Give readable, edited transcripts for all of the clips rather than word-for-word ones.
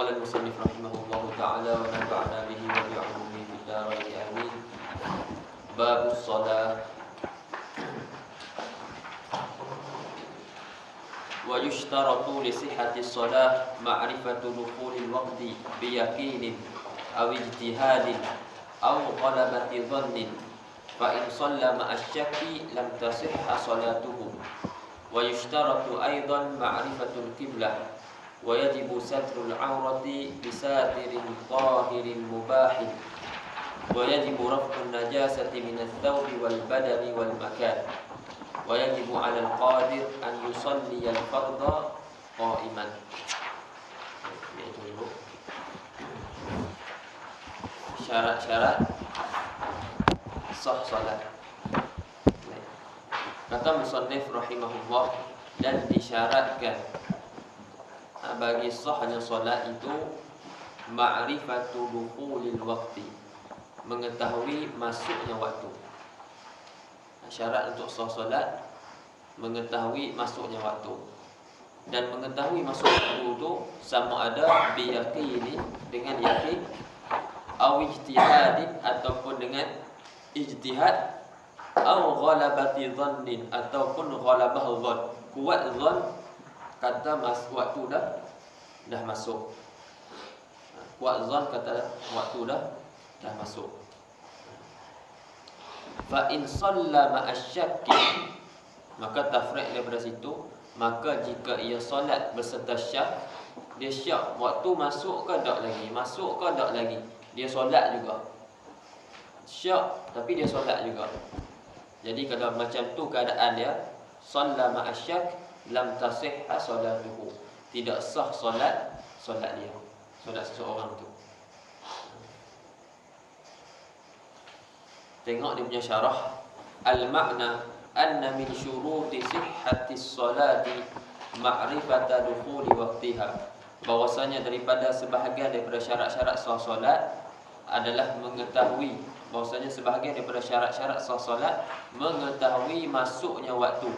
Qala al-musannif rahimahullahu ta'ala wa nafa'ana bihi wa bi'ulumihi fid dharain amin. Babus shalah. Wa yushtaratu li sihhati shalah ma'rifatu dukhulil waqti bi yaqinin aw ijtihadin aw ghalabati dhannin. Fa in shalla ma'a syakki lam tasihha salatuhu. Wa yushtaratu aidan ma'rifatul qiblah. Wa yajibu satrul aurati bisatirin tahirin mubahin. Wa yajibu raf'un najasati minadh thawbi wal badani wal makan. Wa yajibu 'alal qadir an yusalli al-fardha qa'iman. Syarat-syarat sah salat. Kata musannif rahimahullah, dan disyaratkan bagi sahnya solat itu ma'rifatu dukhulil waqti, mengetahui masuknya waktu. Syarat untuk sah solat mengetahui masuknya waktu. Dan mengetahui masuk waktu itu sama ada biyaqini, dengan yakin, aw ijtihadin, ataupun dengan ijtihad, aw ghalabati dhannin, ataupun ghalabah dhann, kuat dhann kata waktu dah masuk. Kuat zan kata waktu dah masuk. Fa in shalla ma'asyakki, maka tafriq daripada situ, maka jika ia solat berserta syak, dia syak waktu masuk ke tak lagi, masuk ke tak lagi, dia solat juga. Syak tapi dia solat juga. Jadi kalau macam tu keadaan dia, shalla ma'asyak lam tasihha salatuhu, tidak sah solat dia, solat seseorang tu. Tengok dia punya syarah. Al-makna anna min syuruti sihhatis salati ma'rifata dukhuli waqtiha, bahwasanya daripada sebahagian daripada syarat-syarat sah solat adalah mengetahui, bahwasanya sebahagian daripada syarat-syarat sah solat mengetahui masuknya waktu.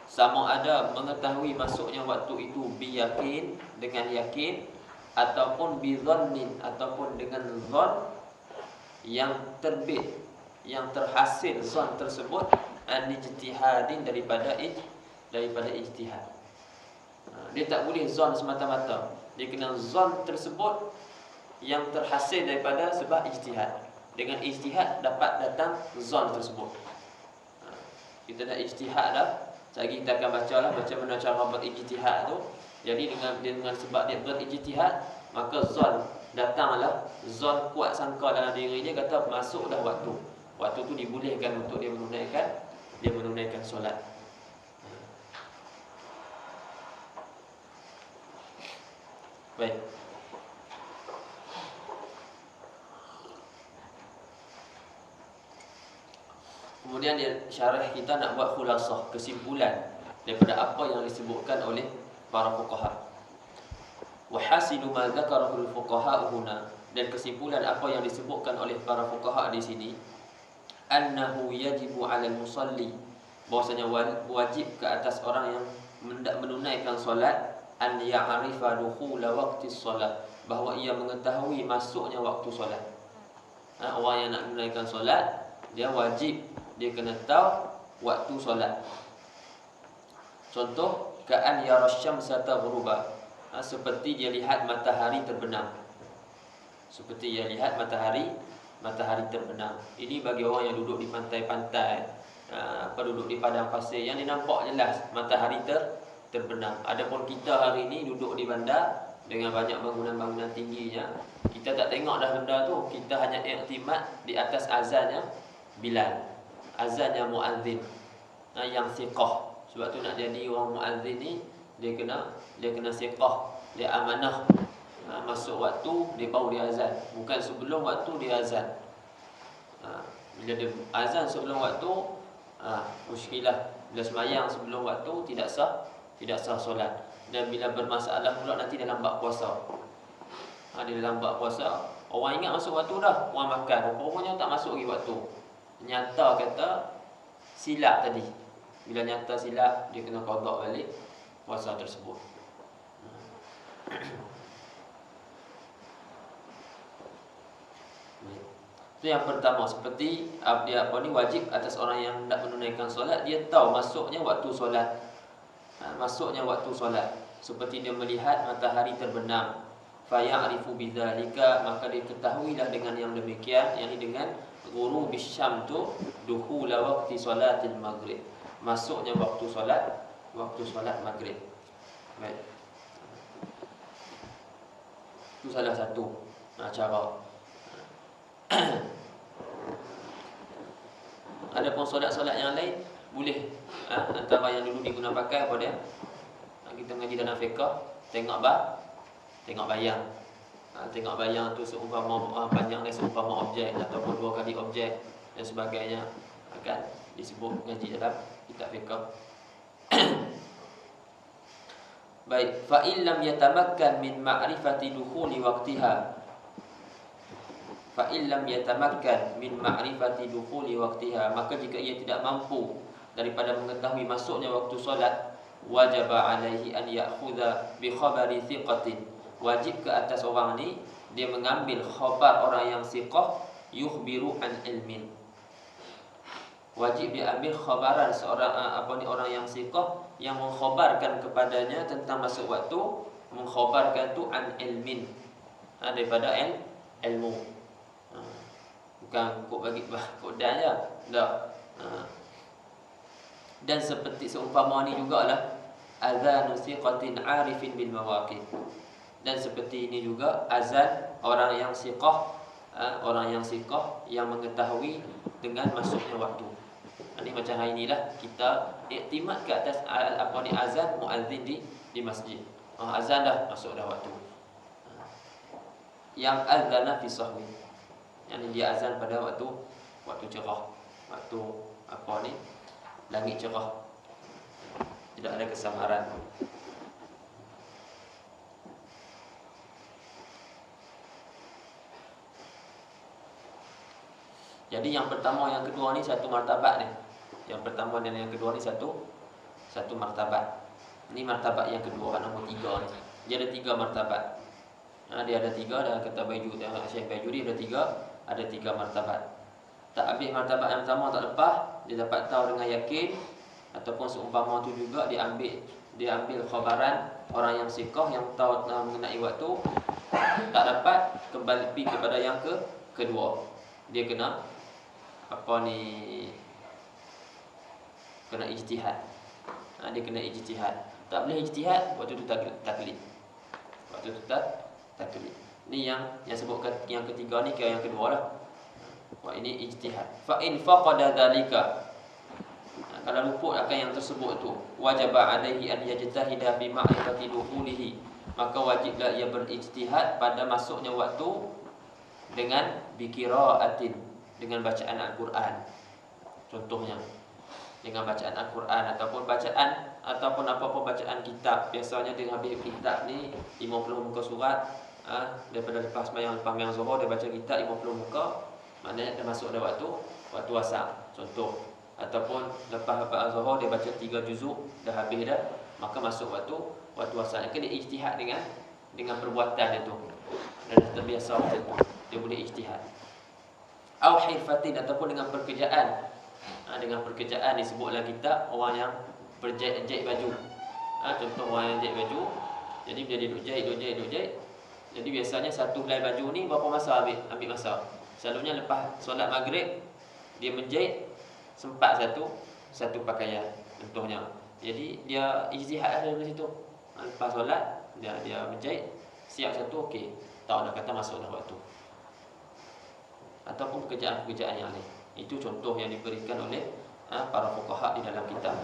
Sama ada mengetahui masuknya waktu itu biyakin, dengan yakin, ataupun bidhannin, ataupun dengan zon yang terbit, yang terhasil zon tersebut, an-ijtihadin, daripada ijtihad. Dia tak boleh zon semata-mata, dia kena zon tersebut yang terhasil daripada sebab ijtihad. Dengan ijtihad dapat datang zon tersebut. Kita dah ijtihad dah. Lagi kita akan bacalah macam mana cara berijtihad tu. Jadi dengan sebab dia berijtihad, maka zon datanglah, zon kuat sangka dalam diri dia, kata masuk dah waktu. Waktu tu dibolehkan untuk dia menunaikan solat. Baik. Kemudian dia syarah kita nak buat khulasah, kesimpulan daripada apa yang disebutkan oleh para fuqaha. Wa hasilu ma dzakarahu al-fuqaha huna, dan kesimpulan apa yang disebutkan oleh para fuqaha di sini, annahu yajibu 'alal musalli, bahwasanya wajib ke atas orang yang menunaikan solat, an ya'rifa dukhula waqti solat, bahawa ia mengetahui masuknya waktu solat. Orang yang nak menunaikan solat, dia wajib, dia kena tahu waktu solat. Contoh, ka'an yara syamsa taghruba, seperti dia lihat matahari terbenam. Seperti dia lihat matahari terbenam. Ini bagi orang yang duduk di pantai-pantai, duduk di padang pasir, yang dia nampak jelas matahari terbenam. Adapun kita hari ini duduk di bandar dengan banyak bangunan-bangunan tingginya, kita tak tengok dah benda tu. Kita hanya iktimad di atas azannya Bilal, azannya muazzin yang siqah. Sebab tu nak jadi orang muazzin ni, dia kena siqah, dia amanah. Masuk waktu dia baru dia azan, bukan sebelum waktu dia azan. Bila dia azan sebelum waktu, muskilah. Bila sembahyang sebelum waktu tidak sah solat. Dan bila bermasalah pula nanti dalam bab puasa. Dia dalam bab puasa, orang ingat masuk waktu dah, orang makan, rupanya tak masuk lagi waktu. Nyata kata silap tadi. Bila nyata silap, dia kena qada balik puasa tersebut. Itu yang pertama, seperti dia wajib atas orang yang hendak menunaikan solat, dia tahu masuknya waktu solat. Masuknya waktu solat, seperti dia melihat matahari terbenam, faya'rifu bidzalika, maka dia ketahuilah dengan yang demikian, yakni dengan ghurubis syam tu dukhula waqti salatil maghrib, masuknya waktu solat maghrib. Baik. Itu salah satu cara. Adapun solat-solat yang lain boleh, antara yang dulu digunakan pakai apa dia? Kita ngaji dalam fiqh, tengok bayang. Tengok bayang tu seumpama panjangnya seumpama objek ataupun 2 kali objek dan sebagainya, akan disebut ngaji dalam kitab fiqh. Baik, fa illam yatamakkan min ma'rifati dukhuli waqtiha. Fa illam yatamakkan min ma'rifati dukhuli waqtiha, maka jika ia tidak mampu daripada mengetahui masuknya waktu solat, wajaba alaihi an ya'khudha bi khabari thiqatin, wajib ke atas orang ni dia mengambil khabar orang yang thiqah, yukhbiru an ilmin. Wajib dia ambil khabaran seorang orang yang thiqah yang mengkhabarkan kepadanya tentang masuk waktu, mengkhabarkan tu an ilmin, daripada ilmu. Bukan kok bagi kodan je. Tak. Dan seperti seumpama ni jugalah azanu thiqatin arifin bil mawaqit. Dan seperti ini juga azan orang yang thiqah, yang mengetahui dengan masuknya waktu. Ini macam hari inilah kita iktimad ke atas azan muazzin di masjid. Azan dah masuk dah waktu. Yang azana fi sahwi, yang dia azan pada waktu cerah, waktu langit cerah, tidak ada kesamaran. Jadi yang pertama, yang kedua ni satu martabat ni. Yang pertama dan yang kedua ni satu martabat. Ini martabat yang kedua, nombor 3 ni. Dia ada 3 martabat. Dia ada 3, dalam kata Syekh Bajuri ada 3 martabat. Tak ambil martabat yang pertama tak lepas, dia dapat tahu dengan yakin, ataupun seumpama tu juga dia ambil khabaran orang yang thiqah yang tahu mengenai waktu, tak dapat, kembali kepada yang kedua. Dia kena kena ijtihad. Dia kena ijtihad. Tak boleh ijtihad, waktu tu taklid. Waktu tu taklid. Ni yang sebutkan yang ketiga ni, yang kedua lah. Wah, ini ijtihad. Fa in faqada dzalika, kalau luput akan yang tersebut tu, wajaba alaihi an yajtahida bi ma'rifati dukhulihi, maka wajiblah ia berijtihad pada masuknya waktu dengan biqiraatin, dengan bacaan Al-Quran. Contohnya dengan bacaan Al-Quran ataupun apa-apa bacaan kitab. Biasanya dia habis kitab ni 50 muka surat, daripada lepas sembahyang zuhur dia baca kitab 50 muka, maknanya dah masuk dah waktu asar. Contoh, ataupun lepas zuhur dia baca 3 juzuk, dah habis dah, maka masuk waktu asar. Kena ijtihad dengan perbuatan dia tu. Dan dah terbiasa macam tu, dia boleh ijtihad. Au hirfatin, ataupun dengan pekerjaan. Dengan pekerjaan disebutlah kita orang yang berjahit baju. Contoh orang yang jahit baju, jadi bila dia duduk jahit. Jadi biasanya satu helai baju ni berapa masa ambil masa? Selalunya lepas solat maghrib dia menjahit sempat satu pakaian contohnya. Jadi dia ijtihad ada di situ. Lepas solat dia menjahit siap satu, okey, tahu dah kata masuk dah waktu. Ataupun pekerjaan-pekerjaan yang lain. Itu contoh yang diberikan oleh para fuqaha di dalam kitab.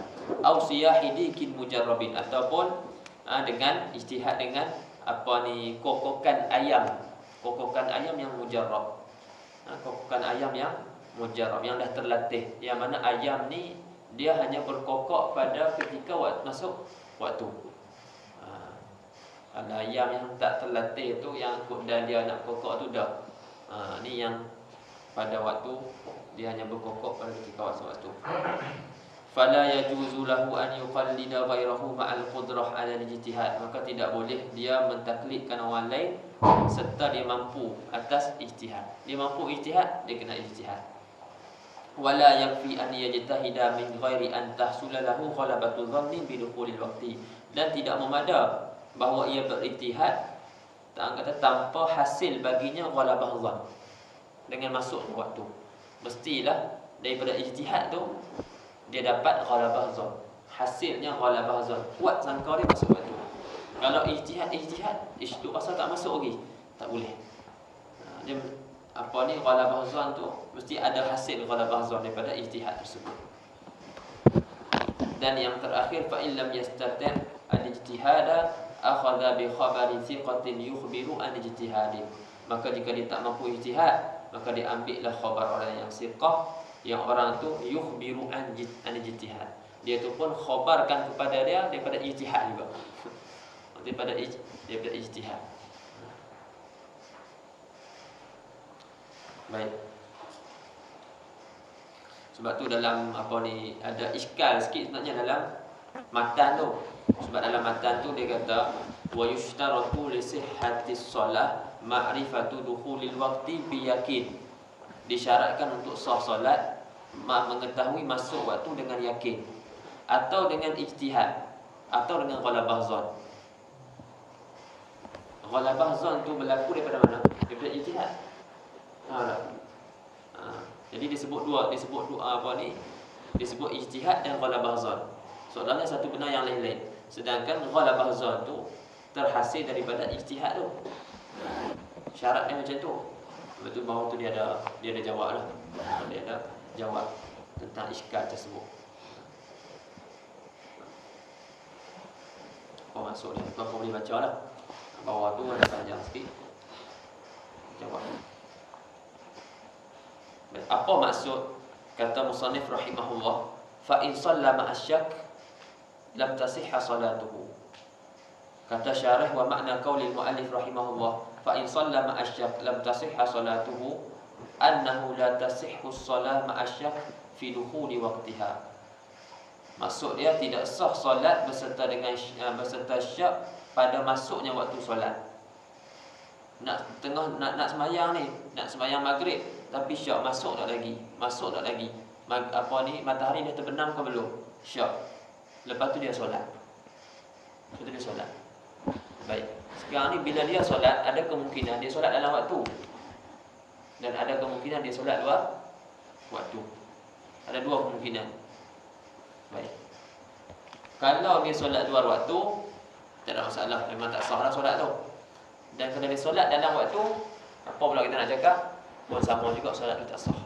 Au siyahidikin mujarrabin, ataupun dengan ijtihad dengan kokokan ayam yang mujarrab. Kokokan ayam yang mujarrab, yang dah terlatih. Yang mana ayam ni dia hanya berkokok pada ketika masuk waktu. Kalau ayam yang tak terlatih tu, yang dan dia nak kokok tu dah. Ni yang pada waktu dia hanya berkokok pada ketika waktu. fala yajuzu lahu an yuqallida ghairahu ma'al qudrah 'ala al-ijtihad, maka tidak boleh dia mentaklidkan orang lain serta dia mampu atas ijtihad. Dia mampu ijtihad, dia kena ijtihad. Wala yakfi an yajtahida min ghairi an tahsula lahu ghalabatu dhannin bi dukhulil waqti, dan tidak memada bahawa ia berijtihad kata tanpa hasil baginya ghalabah dhann, dengan masuknya waktu. Mestilah daripada ijtihad tu dia dapat ghalabah dhann, hasilnya ghalabah dhann, kuat sangka dia masuk waktu. Kalau ijtihad isytu rasa tak masuk lagi, tak boleh. Dia apa ni, ghalabah dhann tu mesti ada hasil ghalabah dhann daripada ijtihad tersebut. Dan yang terakhir, fa illam yastati' al-ijtihada akhadha bi khabari thiqatin yukhbiru an ijtihadi, maka jika dia tak mampu ijtihad, maka dia ambillah khabar orang yang thiqah, yang orang tu yukhbiru an ijtihad, dia tu pun khabarkan kepada dia daripada ijtihad juga. daripada ijtihad. Baik. Sebab tu dalam apa ni ada iskal sikit sebenarnya dalam matan tu. Sebab dalam matan tu dia kata wa yushtaratu li sihhatis shalah ma'rifatu dukhulil waqti bi yakin. Disyaratkan untuk sah solat mengetahui masuk waktu dengan yakin, atau dengan ijtihad, atau dengan ghalabah dhann. Ghalabah dhann tu berlaku daripada mana? Daripada ijtihad. Jadi disebut dua apa ni? Disebut ijtihad dan ghalabah dhann. Soalnya satu benar yang lain-lain. Sedangkan ghalabah dhann tu terhasil daripada ijtihad tu. Syaratnya macam tu. Betul, bawah tu dia ada jawab lah. Dia ada jawab tentang iskal tersebut. Apa maksud dia? Apa boleh baca lah. Bawah tu ada panjang sikit. Jawab. Apa maksud kata musannif rahimahullah, fa in shalla ma'asyak lam tasihha salatuhu. Kata syarah, wa makna qaulil muallif rahimahullah, fa in shalla ma'asyak lam tasihha salatuhu annahu la tasihhu shalah ma'asyak fi dukhuli waqtiha. Maksud dia tidak sah solat beserta syak pada masuknya waktu solat. Nak sembahyang ni, nak sembahyang maghrib, tapi syak masuk tak lagi. Matahari dah terbenam ke belum? Syak. Lepas tu dia solat. Baik. Sekarang ni bila dia solat, ada kemungkinan dia solat dalam waktu, dan ada kemungkinan dia solat luar waktu. Ada dua kemungkinan. Baik. Kalau dia solat luar waktu, tak ada masalah, memang tak sah lah solat tu. Dan kalau dia solat dalam waktu, apa pula kita nak cakap? Pun sama juga, solat tu tak sah.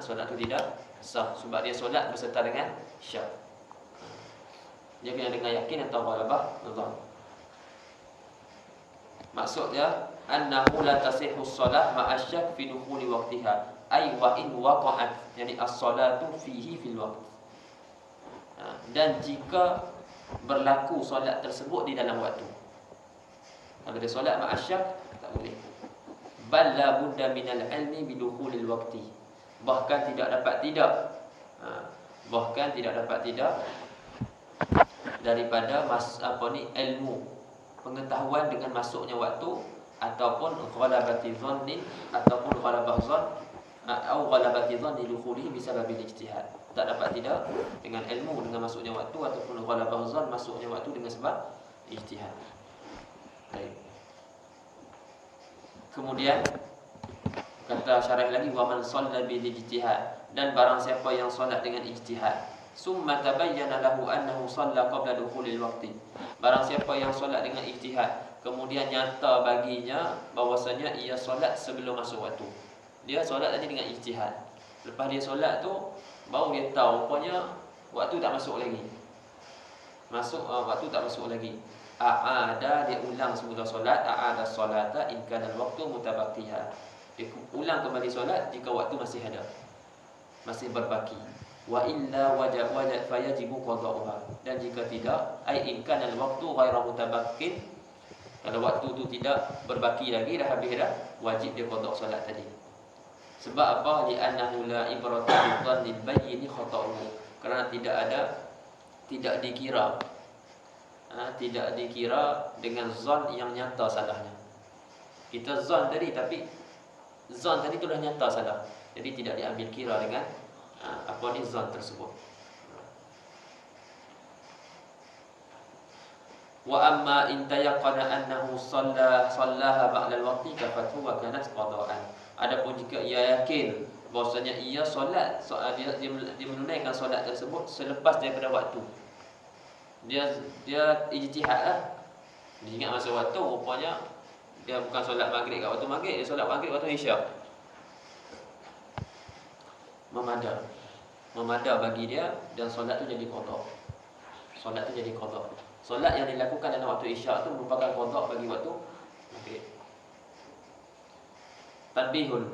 Solat tu tidak sah sebab dia solat beserta dengan syak. Dia kena dengan yakin atau ghalabah dhann. Maksudnya annahu la tasihhu shalah ma'asyak fi dukhuli waqtiha, ay wa in waqa'at, yani as-salatu fihi fil waqt. Dan jika berlaku solat tersebut di dalam waktu. Kalau dia solat ma'asyak, tak boleh. Bal la budda minal ilmi bi dukhulil waqti. Bahkan tidak dapat tidak daripada ilmu, pengetahuan dengan masuknya waktu, ataupun ghalabati dhannin, ataupun ghalabah dhann, atau ghalabati dhanni dukhulihi bisababil ijtihad. Tak dapat tidak dengan ilmu dengan masuknya waktu, ataupun ghalabah dhann masuknya waktu dengan sebab ijtihad. Baik. Kemudian kata syarah lagi, wa man shalla bil ijtihad, dan barang siapa yang solat dengan ijtihad, summa tabayyana lahu annahu shalla qabla dukhulil waqti. Barang siapa yang solat dengan ijtihad, kemudian nyata baginya bahwasanya ia solat sebelum masuk waktu. Dia solat tadi dengan ijtihad. Lepas dia solat tu baru dia tahu rupanya waktu tak masuk lagi. Waktu tak masuk lagi. Dia ulang semula solat, a'ada solata in kana al-waqtu mutabaqqiha. Dia ulang kembali solat jika waktu masih ada, masih berbaki. Wa illa wajib fayajibu qada'uha. Dan jika tidak, ai in kana al-waqtu ghairu mutabaqqin, kalau waktu tu tidak berbaki lagi, dah habis dah, wajib dia qada' solat tadi. Sebab apa? Li'annahu la ibrata bi dhannil bayyin khata'uhu. Kerana tidak dikira tidak dikira dengan zon yang nyata salahnya. Kita zon tadi, tapi zon tadi itu dah nyata salah. Jadi tidak diambil kira dengan zon tersebut. Wa amma in tayaqqana annahu sallaha ba'da al-waqti kafathu wa kanat qada'an. Adapun jika ia yakin bahwasanya ia solat, dia menunaikan solat tersebut selepas daripada waktu. Dia ijtihad lah. Dia ingat masa waktu, rupanya dia bukan solat maghrib kat waktu maghrib, dia solat maghrib waktu isyak. Memada bagi dia, dan solat tu jadi qada. Solat yang dilakukan dalam waktu isyak tu merupakan qada bagi waktu maghrib. Tanbihun.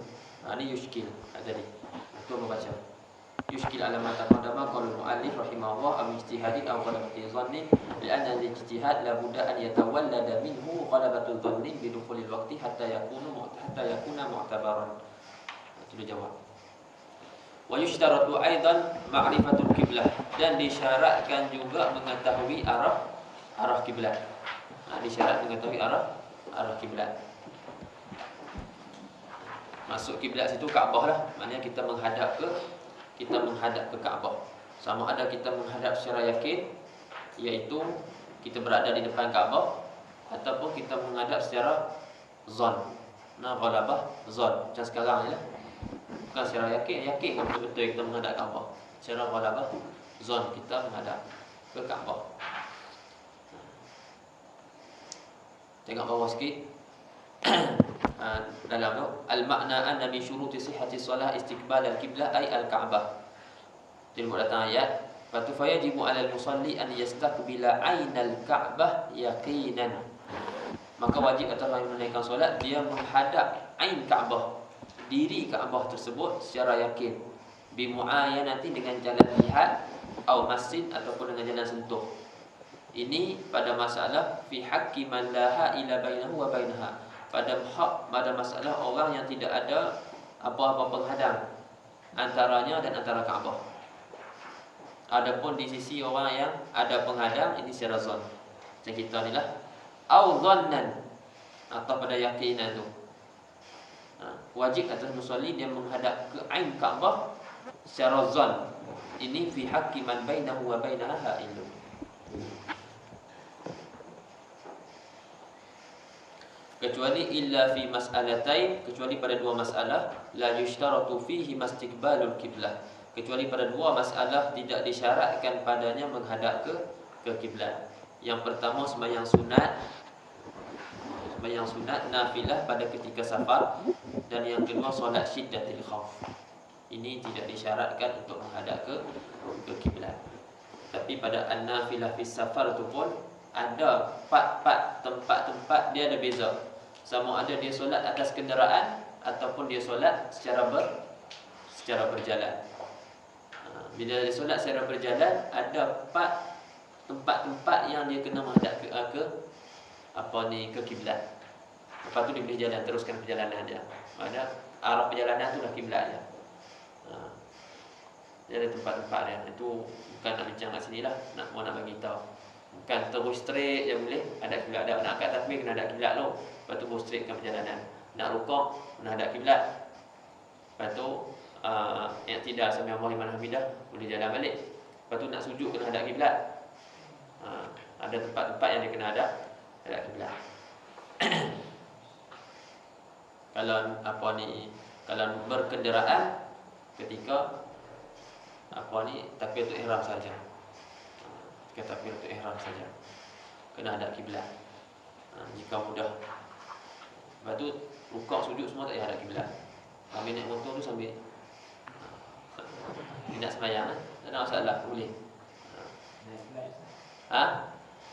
Ini yushkil tadi. Itu membaca. Yushkil ala ma taqaddama qala al-mu'allif rahimahullah am ijtihadin aw qalabati dhannin li'anna al-ijtihad la budda an yatawallada minhu qalabatu dhannin bi dukhulil waqti hatta yakuna mu'tabaran. Itu dia jawab. Wa yushtaratu aidan ma'rifatul qiblah, dan disyaratkan juga mengetahui arah kiblat. Disyarat mengetahui arah kiblat. Masuk kiblat situ Kaabah lah. Maknanya kita menghadap ke Kaabah. Sama ada kita menghadap secara yakin, iaitu kita berada di depan Kaabah, ataupun kita menghadap secara zon. Ghalabah zon. Macam sekarang ni lah. Bukan secara yakin kan betul-betul kita menghadap Kaabah. Secara ghalabah zon, kita menghadap ke Kaabah. Tengok bawah sikit. Dalam tu al-makna anna min syuruti sihhati solah istiqbal al-qiblah ay al-Ka'bah. Tengok datang ayat, "Fatu fayajibu 'alal musalli an yastaqbila ainal Ka'bah yaqinan." Maka wajib atas orang yang menunaikan solat dia menghadap ain Ka'bah, diri Ka'bah tersebut secara yakin, bi muayyanati dengan jalan lihat, atau masjid ataupun dengan jalan sentuh. Ini pada masalah fi haqqi man laha ila bainahu wa bainaha. Pada masalah orang yang tidak ada apa-apa penghadang antaranya dan antara Kaabah. Adapun di sisi orang yang ada penghadang, ini secara zon. Macam kita ni lah. Au dhannan, atau pada yakinan tu. Wajib atas musalli dia menghadap ke ain Kaabah secara zon. Ini fi haqqi man bainahu wa bainaha ha'ilun. Kecuali illa fi mas'alatain, kecuali pada dua masalah, la yushtaratu fihi mastiqbalul qiblah. Kecuali pada dua masalah tidak disyaratkan padanya menghadap ke kiblat. Yang pertama sembahyang sunat nafilah pada ketika safar, dan yang kedua solat syiddatil khauf. Ini tidak disyaratkan untuk menghadap ke kiblat. Tapi pada an-nafilah fi safar tu pun ada tempat-tempat dia ada beza. Sama ada dia solat atas kenderaan ataupun dia solat secara berjalan. Bila dia solat secara berjalan, ada tempat-tempat yang dia kena menghadap ke kiblat. Lepas tu dia boleh jalan, teruskan perjalanan dia. Ada arah perjalanan tu dah kiblat dia. Dia ada tempat-tempat dia. Itu bukan nak bincang kat sini lah, nak bagi tahu. Bukan terus straight je boleh hadap kiblat. Nak kat takbir kena hadap kiblat dulu. Lepas tu go straight ke perjalanan. Nak rukuk kena hadap kiblat. Lepas tu yang tidak sampai Allah liman hamidah boleh jalan balik. Lepas tu nak sujud kena hadap kiblat. Ada tempat-tempat yang dia kena hadap kiblat. Kalau berkenderaan ketika takbiratul ihram saja. Takbiratul ihram saja kena hadap kiblat. Jika mudah. Lepas tu rukuk sujud semua tak payah hadap kiblat. Sambil naik motor tu sambil nak sembahyang tak ada masalah, boleh.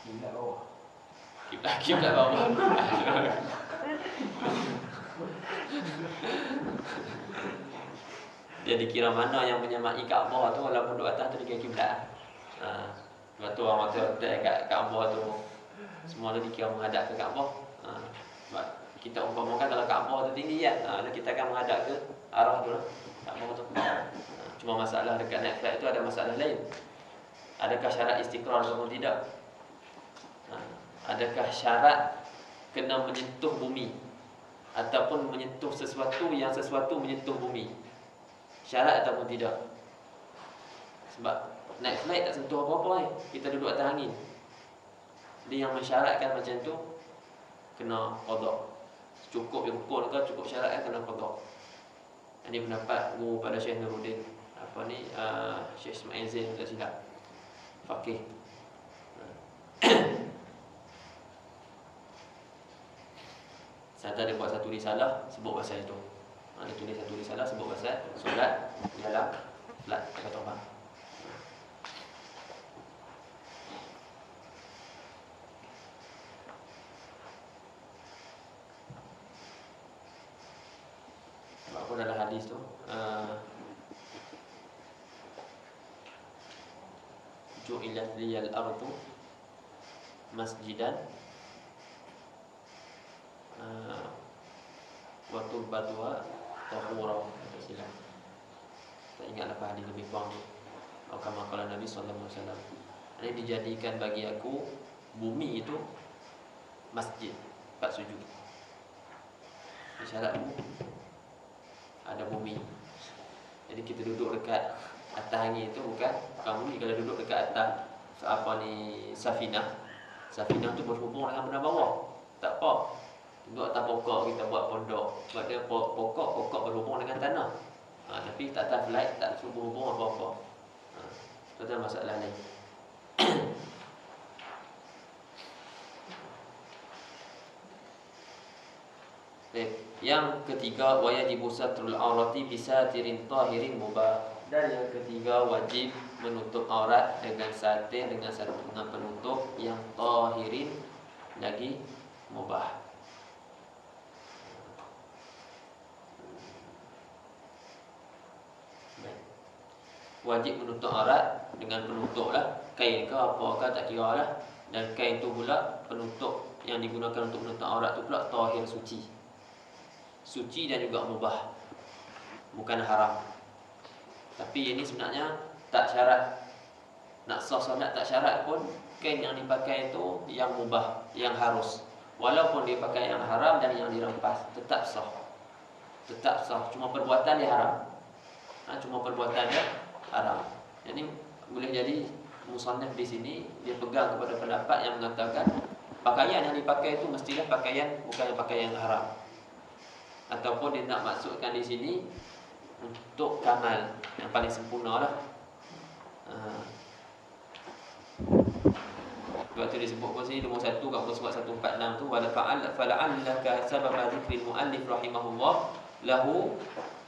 Kiblat bawah. Kiblat bawah. Dia dikira mana yang menyamai Kaabah tu, walaupun duduk atas tu dikira kiblat. Lepas tu orang mata kat Kaabah tu semua tu dikira menghadap ke Kaabah. Kita umpamakan kalau Kaabah tu tinggi kan, kita akan menghadap ke arah tu lah, Kaabah tu. Cuma masalah dekat naik flight itu ada masalah lain. Adakah syarat istiqrar ataupun tidak? Adakah syarat kena menyentuh bumi ataupun menyentuh sesuatu yang sesuatu menyentuh bumi? Syarat ataupun tidak? Sebab naik flight tak sentuh apa-apa ni. Kita duduk atas angin. Dia yang mensyaratkan macam tu kena qada. Cukup rukun ke cukup syarat kena qada. Ini pendapat guru pada Syekh Nuruddin Syekh Ismail Zain tak silap, faqih. Saya ada buat satu risalah sebut pasal itu. Ada tulis satu risalah sebut pasal solat dalam flight dekat terbang. Apa dalam hadis tu? Ju'ilat liyal ardu masjidan wa turbatuha tahura. Silap, tak ingat apa hadis lebih kurang tu. Kama qala Nabi sallallahu alaihi wasallam, ini dijadikan bagi aku bumi itu masjid, tempat sujud. Syarat ada bumi. Jadi kita duduk dekat atas angin itu bukan bumi. Kalau duduk dekat atas safinah tu berhubung dengan benda bawah, tak apa. Duduk atas pokok kita buat pondok. Sebab dia pokok berhubung dengan tanah. Tapi tak atas flight tak berhubung apa-apa. Itu adalah masalah lain. Yang ketiga, wajibu satrul aurati bisatirin tahirin mubah. Dan yang ketiga, wajib menutup aurat dengan satir, dengan penutup yang tahirin lagi mubah. Wajib menutup aurat dengan penutup lah, kain ke apa ke tak kira lah. Dan kain tu pula, penutup yang digunakan untuk menutup aurat tu pula tahir, suci dan juga mubah, bukan haram. Tapi ini sebenarnya tak syarat. Nak sah solat tak syarat pun kain yang dipakai itu yang mubah, yang harus. Walaupun dia pakai yang haram dan yang dirempas, tetap sah. Cuma perbuatan dia haram. Jadi boleh jadi musannaf di sini dia pegang kepada pendapat yang mengatakan pakaian yang dipakai itu mestilah pakaian, bukan pakaian yang haram. Ataupun dia nak maksudkan di sini untuk kamal, yang paling sempurna lah. Sebab tu disebut pun sini nombor 1 kat muka surat 146 tu, wala fala'allaka sababa zikril muallif rahimahullah lahu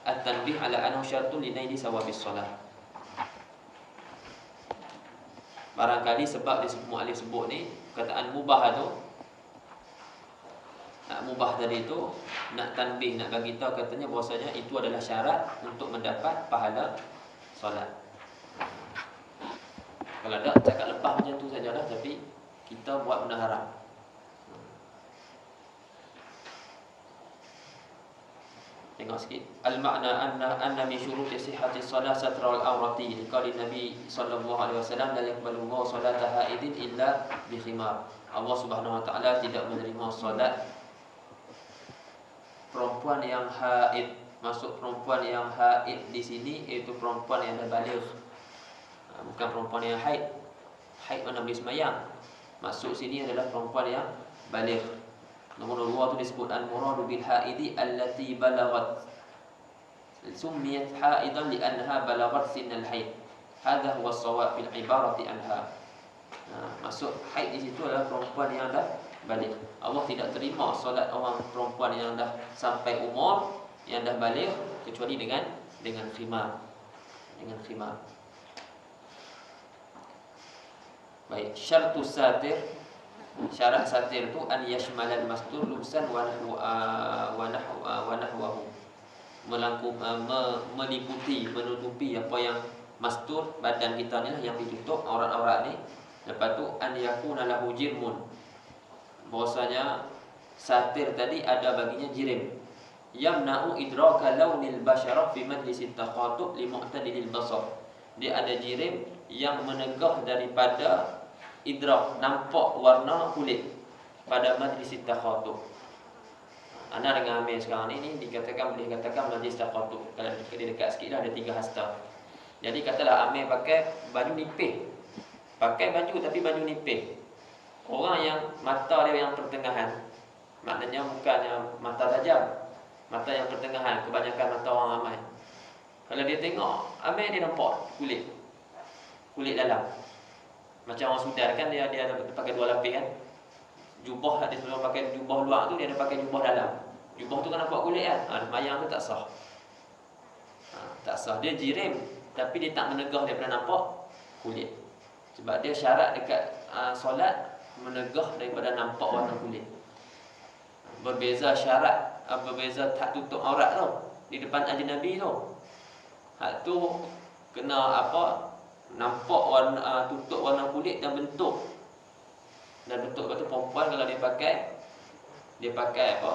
at-tanbih ala annahu syartun li naili sawabis solat. Barangkali sebab muallif sebut ni perkataan mubah tu, mubah tadi tu nak tanbih, nak bagi tahu katanya bahwasanya itu adalah syarat untuk mendapat pahala solat. Kalau tak cakap lepas macam tu sajalah, tapi kita buat benda haram. Tengok sikit. Al-ma'na anna min syuruti sihhati shalah satrul awrati. Qala Nabi sallallahu alaihi wasallam la yaqbalu Allah salata haidin illa bi khimar. Allah Subhanahu wa taala tidak menerima solat perempuan yang haid. Masuk perempuan yang haid di sini iaitu perempuan yang dah baligh. Bukan perempuan yang haid. Haid mana boleh sembahyang. Masuk sini adalah perempuan yang baligh. Nomor 2 tu disebut al-muradu bil haidi allati balaghat. Summiyat haidan li'annaha balaghat sinnal haid. Hadha huwa as-shawab bil ibarati anha. Masuk haid di situ adalah perempuan yang dah baligh. Allah tidak terima solat orang perempuan yang dah sampai umur, yang dah baligh, kecuali dengan khimar. Dengan khimar. Baik, syartus satir. Syarat satir tu an yashmalal mastur lubsan wa nahwahu. Meliputi, menutupi apa yang mastur, badan kita ni lah yang ditutup, aurat-aurat ni. Lepas tu an yakuna lahu jirmun. Bahwasanya satir tadi ada baginya jirim. yamna'u idraka launil basyarah fi majlis at-taqatu' li mu'tadilil basar. Dia ada jirim yang menegah daripada idrak, nampak warna kulit pada majlis at-taqatu'. Ana dengan Amir sekarang ni dikatakan, boleh katakan majlis taqatu'. Kalau dia dekat sikit dah ada 3 hasta. Jadi katalah Amir pakai baju nipis. Pakai baju tapi baju nipis. Orang yang mata dia yang pertengahan, maknanya bukannya mata tajam, mata yang pertengahan, kebanyakan mata orang ramai. Kalau dia tengok Amir, dia nampak kulit dalam. Macam orang Sudan kan, dia ada pakai 2 lapis kan. Jubah dia sebelum pakai jubah luar tu, dia ada pakai jubah dalam. Jubah tu kan nampak kulit kan. Mayang tu tak sah. Tak sah. Dia jirim tapi dia tak menegah daripada nampak kulit. Sebab dia syarat dekat solat menegah daripada nampak warna kulit. Berbeza syarat, berbeza tak tutup aurat tu di depan ajnabi tu. Hak tu kena apa? Nampak warna, tutup warna kulit dan bentuk. Dan bentuk lepas tu perempuan kalau dia pakai apa?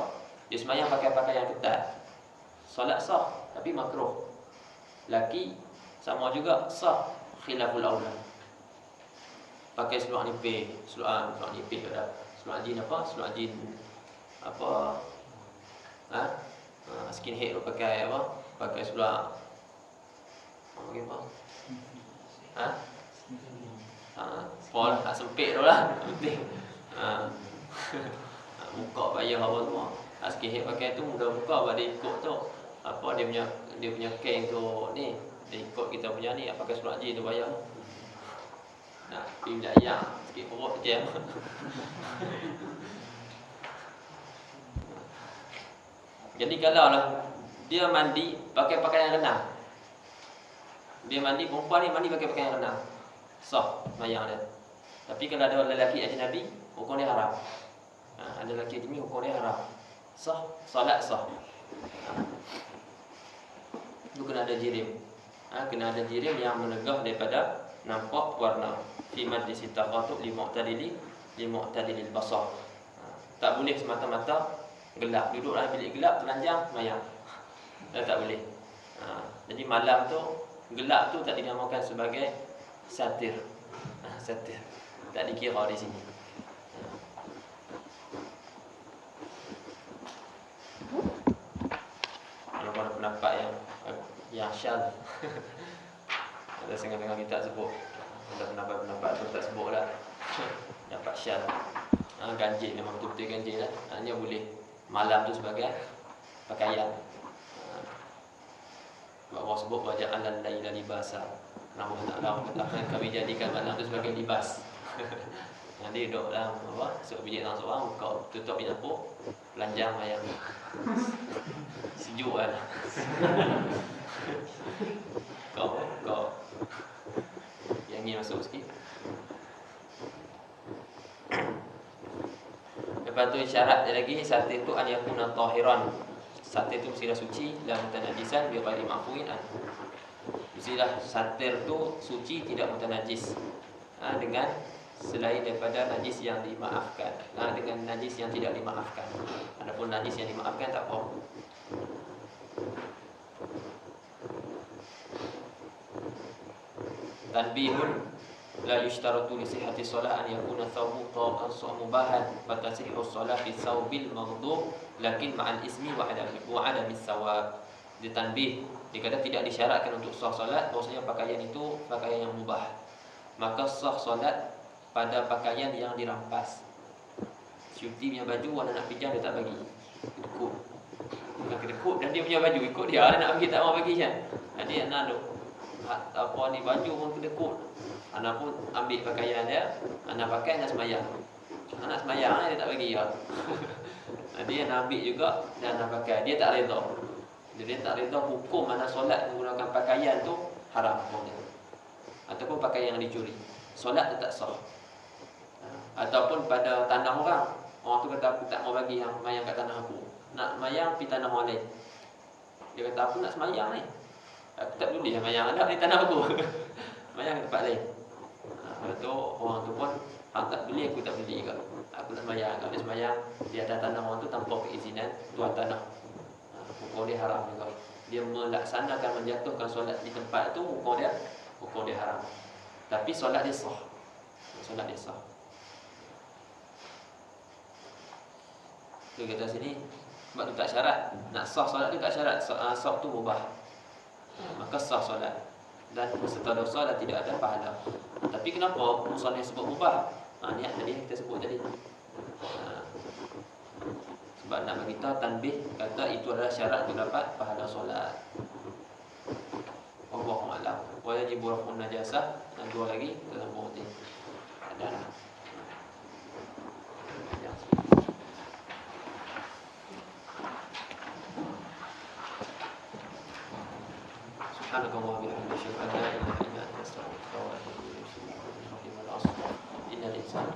Dia semayang pakai pakaian ketat, solat sah tapi makruh. Laki sama juga sah, khilaful aula. Pakai seluar nipis, seluar nipis dah. Seluar jin apa? Seluar jin apa? Skinhead tu pakai apa? Pakai seluar apa? Pol sempit tu lah. Penting. Buka payah apa semua. Skinhead pakai tu mudah buka, sebab dia ikut tu apa dia punya kain tu ni. Dia ikut kita punya ni, pakai seluar jin tu payah. Nak pergi belajar sikit perut jam. Jadi kalau lah dia mandi pakai pakaian renang, dia mandi, perempuan ni mandi pakai pakaian renang, sah mayang dia. Tapi kalau ada lelaki ajnabi, hukum dia haram. Ada lelaki ajnabi, hukum dia haram. Sah, solat sah. Itu kena ada jirim. Kena ada jirim yang menegah daripada nampak warna. Fi majlis taqatu' li mu'tadilil basar. Tak boleh semata-mata gelap, duduk dalam bilik gelap telanjang mayang. Tak boleh. Jadi malam tu gelap tu tak dinamakan sebagai satir. Satir tak dikira di sini. Ada pendapat yang syadz. Ada setengah-setengah kita sebut. Ada pendapat tu tak sebut lah. Dapat syadz. Ganjil, memang betul-betul ganjil lah. Hanya boleh malam tu sebagai pakaian. Allah sebut wajah alal laila libasa. Allah Ta'ala akan kami jadikan malam tu sebagai libas. Nanti duduk dalam apa? Sebuah bilik dalam seorang, buka tutup bilik dapur, pelanjang mayang. Sejuk kan. Kau yang ni masuk sikit. Lepas tu syarat dia lagi, satir tu an yakuna tahiran. Satir tu mestilah suci, la mutanajisan bi ghairi ma'fuin an. Mestilah satir tu suci, tidak mutanajis. Dengan selain daripada najis yang dimaafkan. Dengan najis yang tidak dimaafkan. Adapun najis yang dimaafkan tak apa. Tanbihun la yushtaratu li sihhati shalah an yakuna thawbu mubahan fa tasihhu shalah fi thawbil maghdub lakin ma'al ismi wa adami sawab. Ditanbih, dikata tidak disyaratkan untuk sah solat bahwasanya pakaian itu pakaian yang mubah. Maka sah solat pada pakaian yang dirampas. Syuti punya baju orang nak pinjam dia tak bagi. Dekut. Bukan kedekut, dan dia punya baju ikut dia, dia nak bagi tak mau bagi kan. Jadi anak tu apa ni baju pun kedekut. Anak pun ambil pakaian dia, anak pakai, anak semayang. Anak semayang dia tak bagi ya. Dia nak ambil juga dan anak pakai. Dia tak redha. Dia tak redha hukum mana solat menggunakan pakaian tu haram hukumnya. Ataupun pakaian yang dicuri, solat tetap sah. Ataupun pada tanah orang tu kata aku tak mau bagi yang mayang kat tanah aku, nak mayang pergi tanah orang lain. Dia kata aku nak semayang ni, aku tak peduli mayang ada di tanah aku. Mayang tempat lain. Lepas tu orang tu pun tak beli, aku tak beli juga. Aku nak semayang, kalau dia semayang di atas tanah orang tu tanpa keizinan tuan tanah. hukum dia haram juga. Dia melaksanakan menjatuhkan solat di tempat itu, hukum dia haram. Tapi solat dia sah. Solat dia sah. Tu kata sini, sebab tu tak syarat. Nak sah solat tu tak syarat. Sah tu mubah. Maka sah solat dan serta dosa dan tidak ada pahala. Tapi kenapa musalli sebut mubah? Niat tadi kita sebut tadi. Sebab nak bagi tahu tanbih, kata itu adalah syarat untuk dapat pahala solat. Wallahu a'lam. Wa yajibu raf'un najasah. Dan dua lagi dalam mawdi. Ada. Subhanallah wa bihamdihi asyhadu an la ilaha illa anta astaghfiruka wa atubu ilaik. Innal insana